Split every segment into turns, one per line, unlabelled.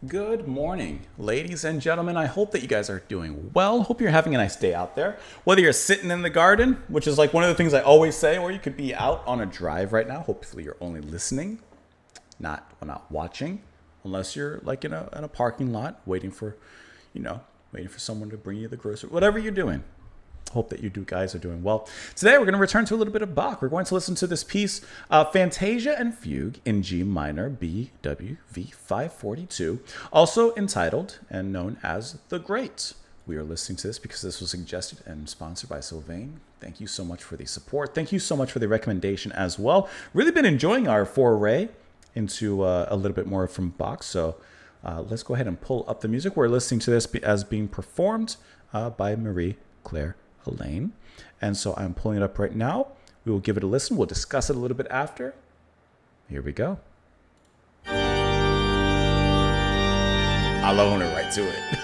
Good morning, ladies and gentlemen. I hope that you guys are doing well. Hope you're having a nice day out there. Whether you're sitting in the garden, which is like one of the things I always say, or you could be out on a drive right now. Hopefully you're only listening, not watching, unless you're like in a parking lot waiting for, waiting for someone to bring you the grocery. Whatever you're doing. Hope that you guys are doing well. Today we're going to return to a little bit of Bach. We're going to listen to this piece, Fantasia and Fugue in G minor, BWV 542, also entitled and known as The Great. We are listening to this because this was suggested and sponsored by Sylvain. Thank you so much for the support. Thank you so much for the recommendation as well. Really been enjoying our foray into a little bit more from Bach. So let's go ahead and pull up the music. We're listening to this as being performed by Marie Claire Elaine. And so I'm pulling it up right now. We will give it a listen. We'll discuss it a little bit after. Here we go. I love when I right to it.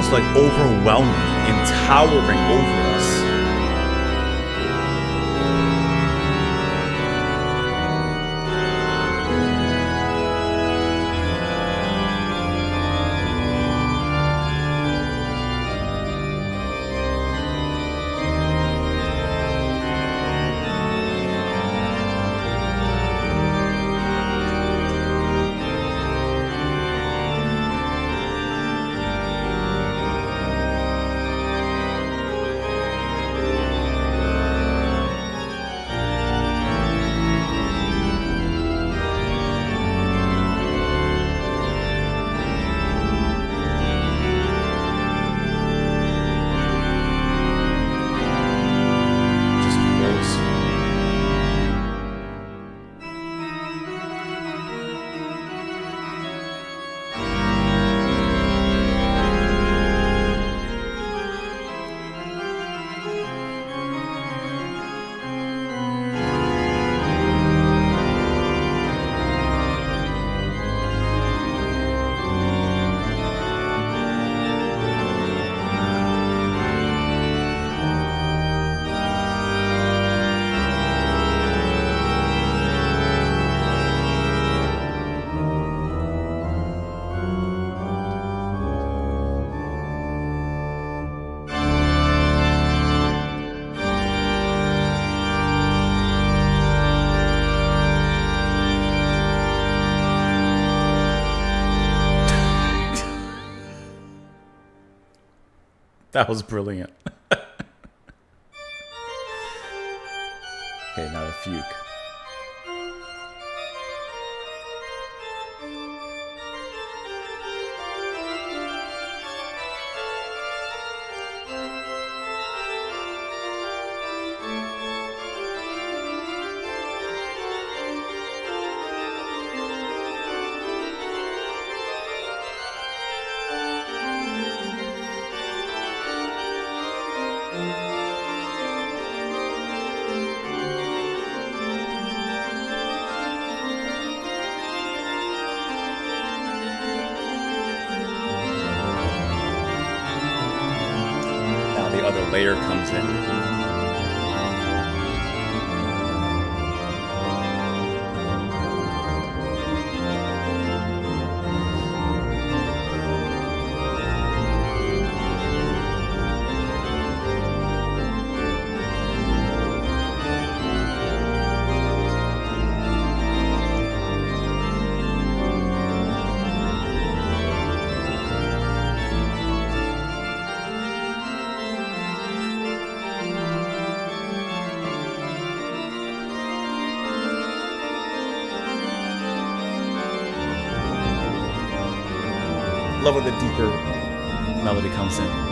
just like overwhelming and towering over us. That was brilliant. Okay, now the fugue. The other layer comes in. Love when the deeper melody comes in.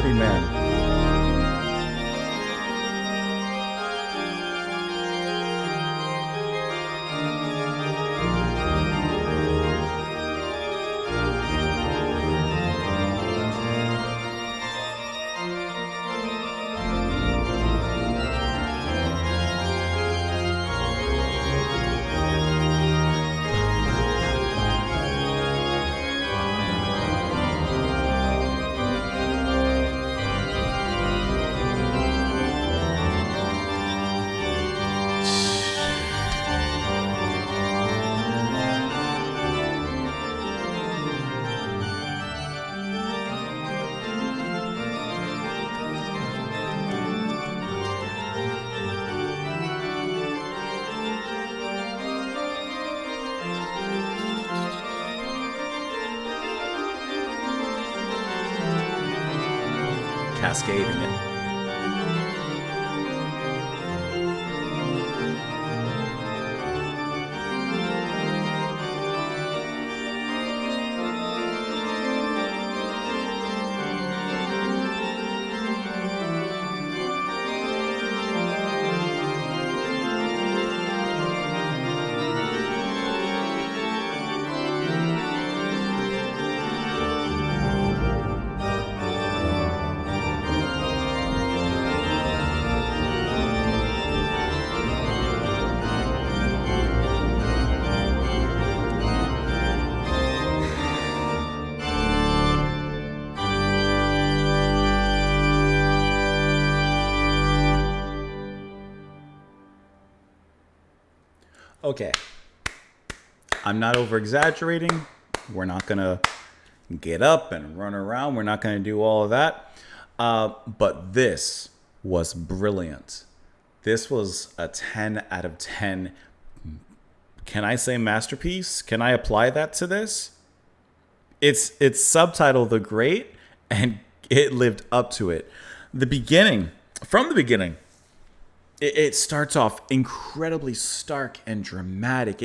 funny man. Cascading it. Okay, I'm not over exaggerating. We're not gonna get up and run around. We're not gonna do all of that. But this was brilliant. This was a 10 out of 10. Can I say masterpiece? Can I apply that to this? It's subtitled The Great, and it lived up to it. From the beginning, it starts off incredibly stark and dramatic.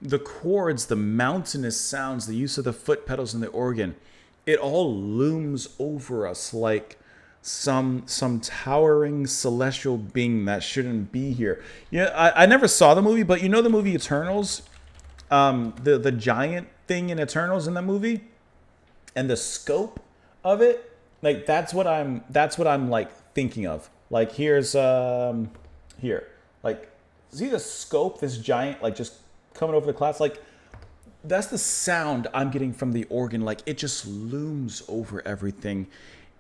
The chords, the mountainous sounds, the use of the foot pedals and the organ, it all looms over us like some towering celestial being that shouldn't be here. Yeah, I never saw the movie, but you know the movie Eternals, the giant thing in Eternals in the movie, and the scope of it, like that's what I'm like thinking of. Like here's here, like see the scope, this giant like just coming over the clouds, like that's the sound I'm getting from the organ. Like it just looms over everything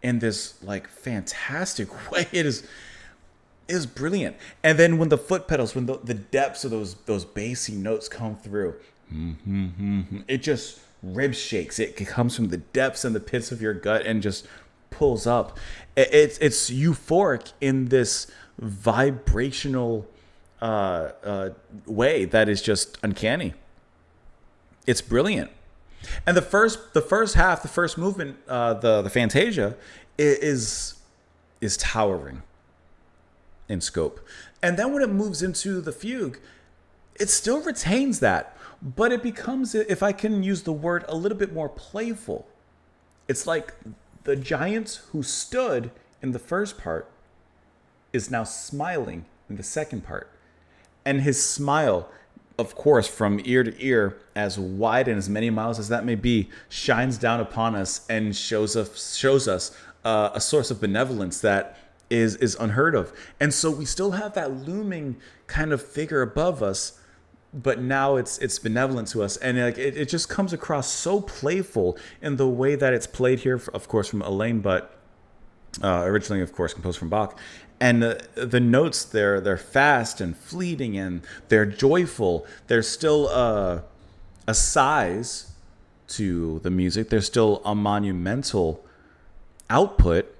in this like fantastic way. It is brilliant. And then when the foot pedals, when the depths of those bassy notes come through, it just rib shakes. It comes from the depths and the pits of your gut and just pulls up. It's euphoric in this vibrational way that is just uncanny. It's brilliant. And the first half, the first movement, the Fantasia is towering in scope. And then when it moves into the Fugue, it still retains that, but it becomes, if I can use the word, a little bit more playful. It's like the giant who stood in the first part is now smiling in the second part. And his smile, of course, from ear to ear, as wide and as many miles as that may be, shines down upon us and shows us a source of benevolence that is unheard of. And so we still have that looming kind of figure above us, but now it's benevolent to us, and it just comes across so playful in the way that it's played here, of course, from Elaine, but originally, of course, composed from Bach. And the notes, they're fast and fleeting, and they're joyful. There's still a size to the music. There's still a monumental output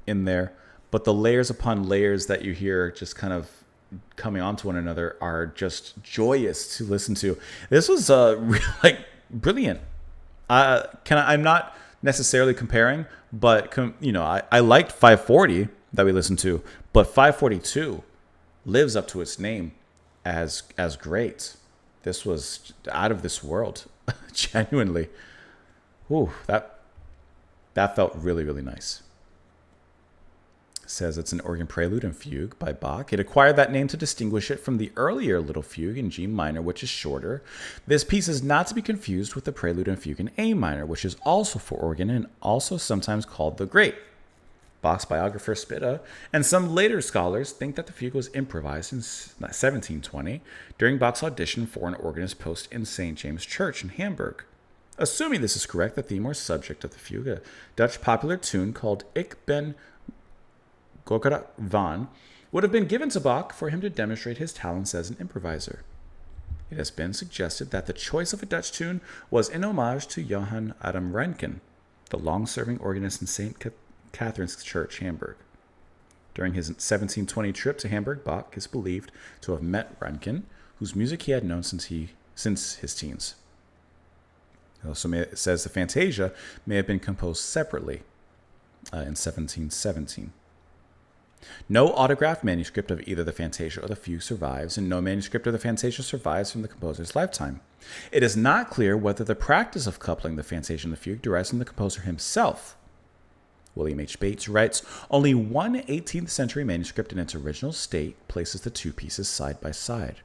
in there, but the layers upon layers that you hear just kind of coming onto one another are just joyous to listen to. This was like brilliant. I'm not necessarily comparing, but I liked 540 that we listened to, but 542 lives up to its name as great. This was out of this world, genuinely. Ooh, that felt really, really nice. says it's an organ prelude and fugue by Bach. It acquired that name to distinguish it from the earlier Little Fugue in G minor, which is shorter. This piece is not to be confused with the prelude and fugue in A minor, which is also for organ and also sometimes called the Great. Bach's biographer Spitta and some later scholars think that the fugue was improvised in 1720 during Bach's audition for an organist post in St. James Church in Hamburg. Assuming this is correct, the theme or subject of the fugue, a Dutch popular tune called Ich ben Gokera van, would have been given to Bach for him to demonstrate his talents as an improviser. It has been suggested that the choice of a Dutch tune was in homage to Johann Adam Reinken, the long-serving organist in St. Catherine's Church, Hamburg. During his 1720 trip to Hamburg, Bach is believed to have met Reinken, whose music he had known since his teens. It says the Fantasia may have been composed separately in 1717. No autographed manuscript of either the Fantasia or the Fugue survives, and no manuscript of the Fantasia survives from the composer's lifetime. It is not clear whether the practice of coupling the Fantasia and the Fugue derives from the composer himself. William H. Bates writes, only one 18th century manuscript in its original state places the two pieces side by side.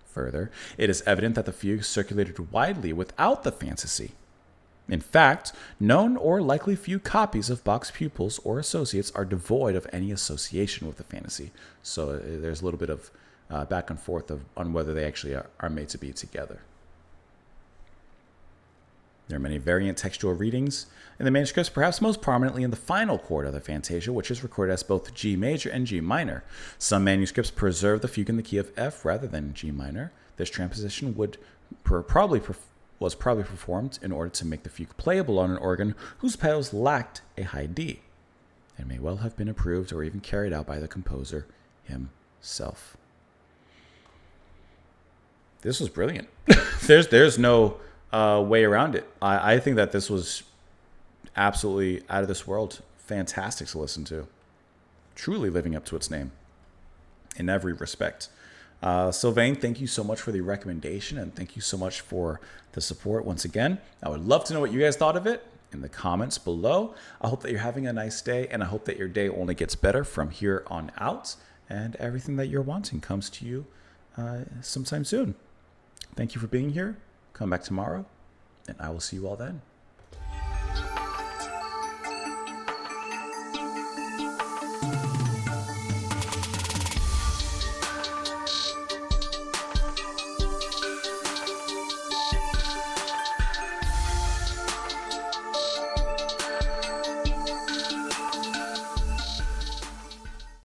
Further, it is evident that the fugue circulated widely without the fantasy. In fact, known or likely few copies of Bach's pupils or associates are devoid of any association with the fantasy. So there's a little bit of back and forth on whether they actually are made to be together. There are many variant textual readings in the manuscripts, perhaps most prominently in the final chord of the Fantasia, which is recorded as both G major and G minor. Some manuscripts preserve the fugue in the key of F rather than G minor. This transposition was probably performed in order to make the fugue playable on an organ whose pedals lacked a high D. It may well have been approved or even carried out by the composer himself. This was brilliant. There's no way around it. I think that this was absolutely out of this world. Fantastic to listen to. Truly living up to its name in every respect. Sylvain, thank you so much for the recommendation, and thank you so much for the support once again. I would love to know what you guys thought of it in the comments below. I hope that you're having a nice day, and I hope that your day only gets better from here on out, and everything that you're wanting comes to you sometime soon. Thank you for being here. Come back tomorrow, and I will see you all then.